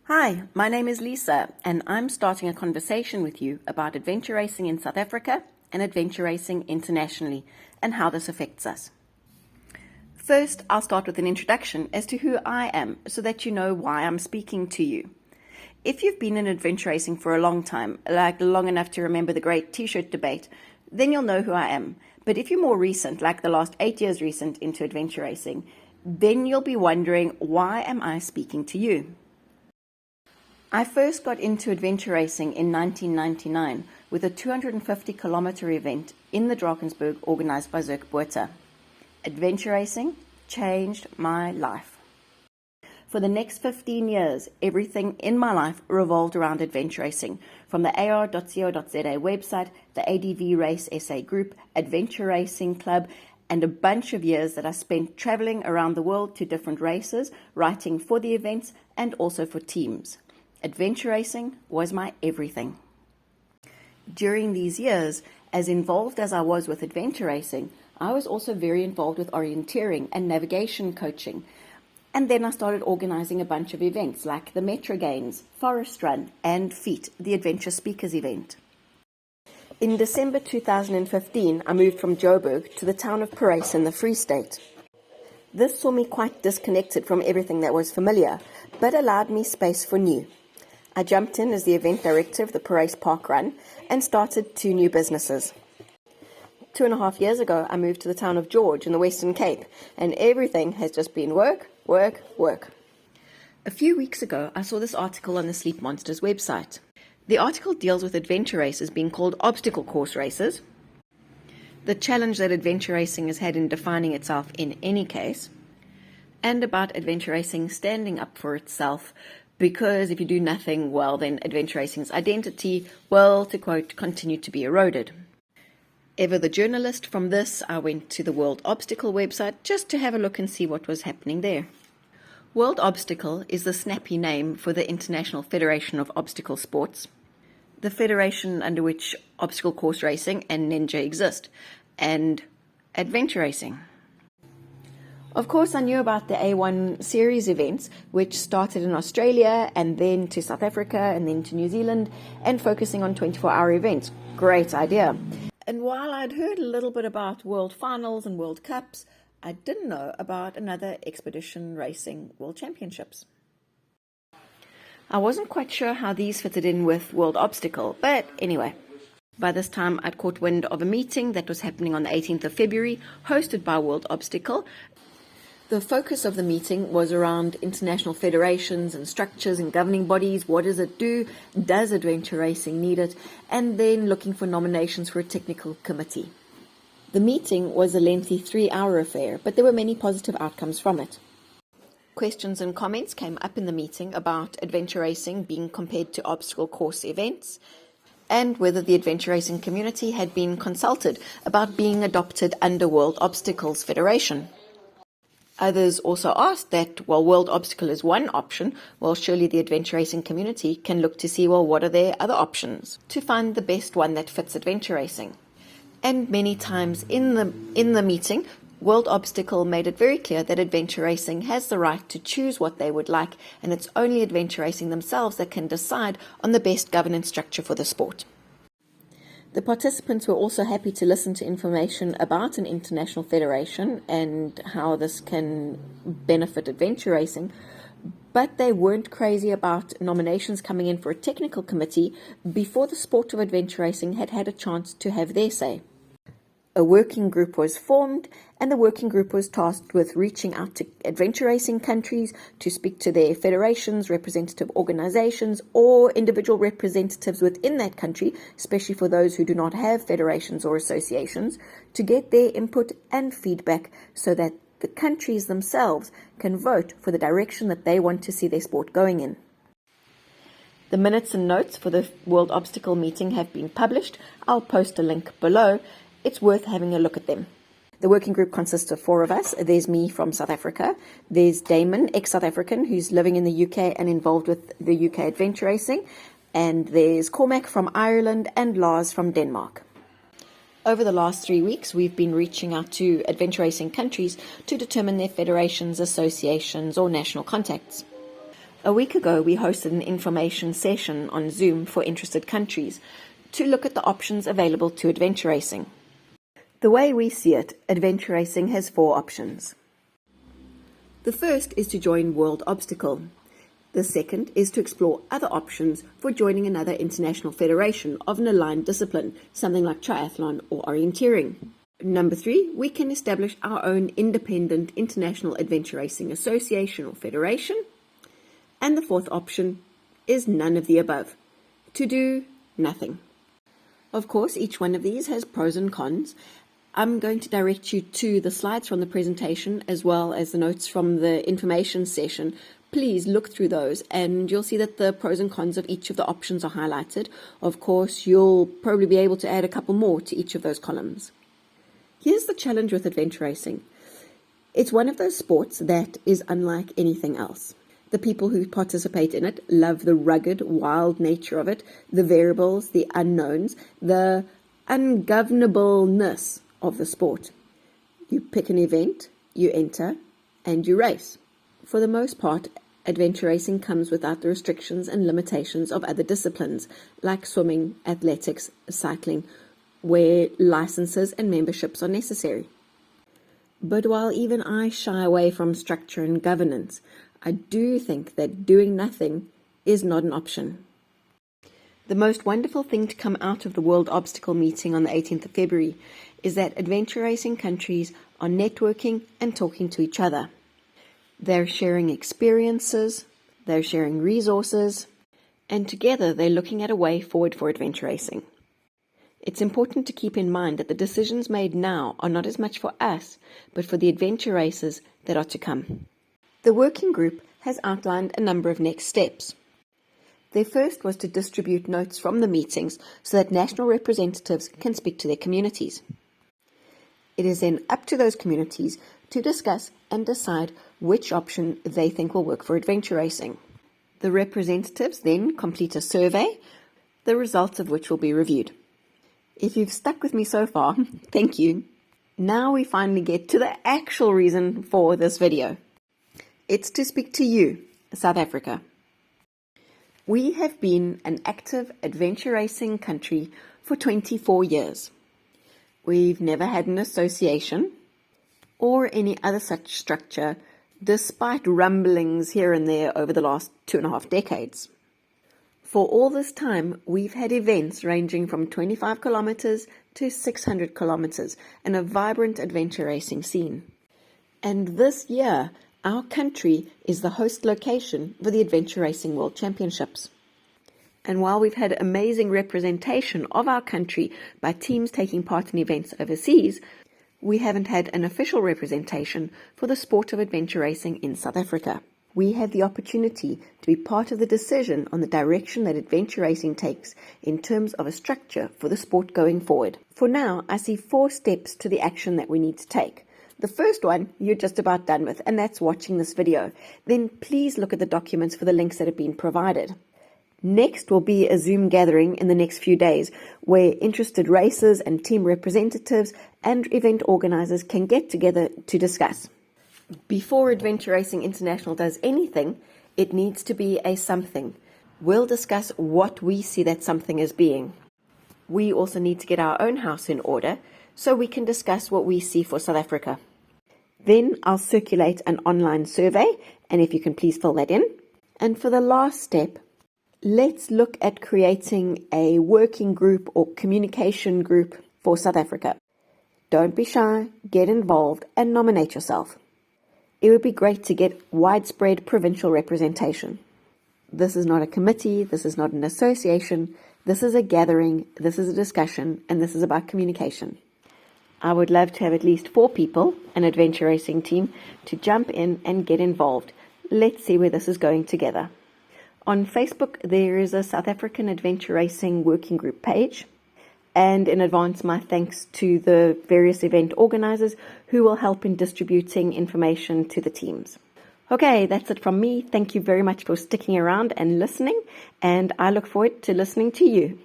Hi, my name is Lisa, and I'm starting a conversation with you about adventure racing in South Africa and adventure racing internationally, and how this affects us. First, I'll start with an introduction as to who I am, so that you know why I'm speaking to you. If you've been in adventure racing for a long time, like long enough to remember the great t-shirt debate, then you'll know who I am. But if you're more recent, like the last 8 years recent into adventure racing, then you'll be wondering, why am I speaking to you? I first got into adventure racing in 1999 with a 250-kilometer event in the Drakensberg organized by Zirk Botha. Adventure racing changed my life. For the next 15 years, everything in my life revolved around adventure racing, from the AR.co.za website, the ADV Race SA group, Adventure Racing Club, and a bunch of years that I spent traveling around the world to different races, writing for the events and also for teams. Adventure racing was my everything. During these years, as involved as I was with adventure racing, I was also very involved with orienteering and navigation coaching. And then I started organizing a bunch of events like the Metro Games, Forest Run, and FEAT, the Adventure Speakers event. In December 2015, I moved from Joburg to the town of Parys in the Free State. This saw me quite disconnected from everything that was familiar, but allowed me space for new. I jumped in as the event director of the Parys Park Run and started 2 new businesses. 2.5 years ago, I moved to the town of George in the Western Cape, and everything has just been work, work, work. A few weeks ago, I saw this article on the Sleep Monsters website. The article deals with adventure races being called obstacle course races, the challenge that adventure racing has had in defining itself in any case, and about adventure racing standing up for itself, because if you do nothing, well, then adventure racing's identity, well, to quote, continue to be eroded. Ever the journalist from this, I went to the World Obstacle website just to have a look and see what was happening there. World Obstacle is the snappy name for the International Federation of Obstacle Sports, the federation under which obstacle course racing and ninja exist, and adventure racing. Of course, I knew about the A1 series events, which started in Australia and then to South Africa and then to New Zealand, and focusing on 24-hour events. Great idea. And while I'd heard a little bit about World Finals and World Cups, I didn't know about another Expedition Racing World Championships. I wasn't quite sure how these fitted in with World Obstacle, but anyway. By this time, I'd caught wind of a meeting that was happening on the 18th of February, hosted by World Obstacle. The focus of the meeting was around international federations and structures and governing bodies. What does it do? Does adventure racing need it? And then looking for nominations for a technical committee. The meeting was a lengthy 3-hour affair, but there were many positive outcomes from it. Questions and comments came up in the meeting about adventure racing being compared to obstacle course events, and whether the adventure racing community had been consulted about being adopted under World Obstacles Federation. Others also asked that, while World Obstacle is one option, well, surely the adventure racing community can look to see, well, what are their other options to find the best one that fits adventure racing. And many times in the meeting, World Obstacle made it very clear that adventure racing has the right to choose what they would like, and it's only adventure racing themselves that can decide on the best governance structure for the sport. The participants were also happy to listen to information about an international federation and how this can benefit adventure racing, but they weren't crazy about nominations coming in for a technical committee before the sport of adventure racing had had a chance to have their say. A working group was formed, and the working group was tasked with reaching out to adventure racing countries to speak to their federations, representative organizations, or individual representatives within that country, especially for those who do not have federations or associations, to get their input and feedback so that the countries themselves can vote for the direction that they want to see their sport going in. The minutes and notes for the World Obstacle meeting have been published. I'll post a link below. It's worth having a look at them. The working group consists of 4 of us. There's me from South Africa. There's Damon, ex-South African, who's living in the UK and involved with the UK adventure racing. And there's Cormac from Ireland and Lars from Denmark. Over the last 3 weeks, we've been reaching out to adventure racing countries to determine their federations, associations, or national contacts. A week ago, we hosted an information session on Zoom for interested countries to look at the options available to adventure racing. The way we see it, adventure racing has 4 options. The first is to join World Obstacle. The second is to explore other options for joining another international federation of an aligned discipline, something like triathlon or orienteering. Number 3, we can establish our own independent international adventure racing association or federation. And the 4th option is none of the above, to do nothing. Of course, each one of these has pros and cons. I'm going to direct you to the slides from the presentation as well as the notes from the information session. Please look through those and you'll see that the pros and cons of each of the options are highlighted. Of course, you'll probably be able to add a couple more to each of those columns. Here's the challenge with adventure racing. It's one of those sports that is unlike anything else. The people who participate in it love the rugged, wild nature of it, the variables, the unknowns, the ungovernableness of the sport. You pick an event, you enter, and you race. For the most part, adventure racing comes without the restrictions and limitations of other disciplines, like swimming, athletics, cycling, where licenses and memberships are necessary. But while even I shy away from structure and governance, I do think that doing nothing is not an option. The most wonderful thing to come out of the World Obstacle meeting on the 18th of February is that adventure racing countries are networking and talking to each other. They're sharing experiences, they're sharing resources, and together they're looking at a way forward for adventure racing. It's important to keep in mind that the decisions made now are not as much for us, but for the adventure races that are to come. The working group has outlined a number of next steps. Their first was to distribute notes from the meetings so that national representatives can speak to their communities. It is then up to those communities to discuss and decide which option they think will work for adventure racing. The representatives then complete a survey, the results of which will be reviewed. If you've stuck with me so far, thank you. Now we finally get to the actual reason for this video. It's to speak to you, South Africa. We have been an active adventure racing country for 24 years. We've never had an association or any other such structure, despite rumblings here and there over the last 2.5 decades. For all this time, we've had events ranging from 25 kilometers to 600 kilometers and a vibrant adventure racing scene. And this year, our country is the host location for the Adventure Racing World Championships. And while we've had amazing representation of our country by teams taking part in events overseas, we haven't had an official representation for the sport of adventure racing in South Africa. We have the opportunity to be part of the decision on the direction that adventure racing takes in terms of a structure for the sport going forward. For now, I see 4 steps to the action that we need to take. The first one, you're just about done with, and that's watching this video. Then please look at the documents for the links that have been provided. Next will be a Zoom gathering in the next few days where interested racers and team representatives and event organizers can get together to discuss. Before Adventure Racing International does anything, it needs to be a something. We'll discuss what we see that something as being. We also need to get our own house in order so we can discuss what we see for South Africa. Then I'll circulate an online survey, and if you can please fill that in. And for the last step, let's look at creating a working group or communication group for South Africa. Don't be shy, get involved, and nominate yourself. It would be great to get widespread provincial representation. This is not a committee, this is not an association, this is a gathering, this is a discussion, and this is about communication. I would love to have at least 4 people, an adventure racing team, to jump in and get involved. Let's see where this is going together. On Facebook, there is a South African Adventure Racing Working Group page. And in advance, my thanks to the various event organizers who will help in distributing information to the teams. Okay, that's it from me. Thank you very much for sticking around and listening, and I look forward to listening to you.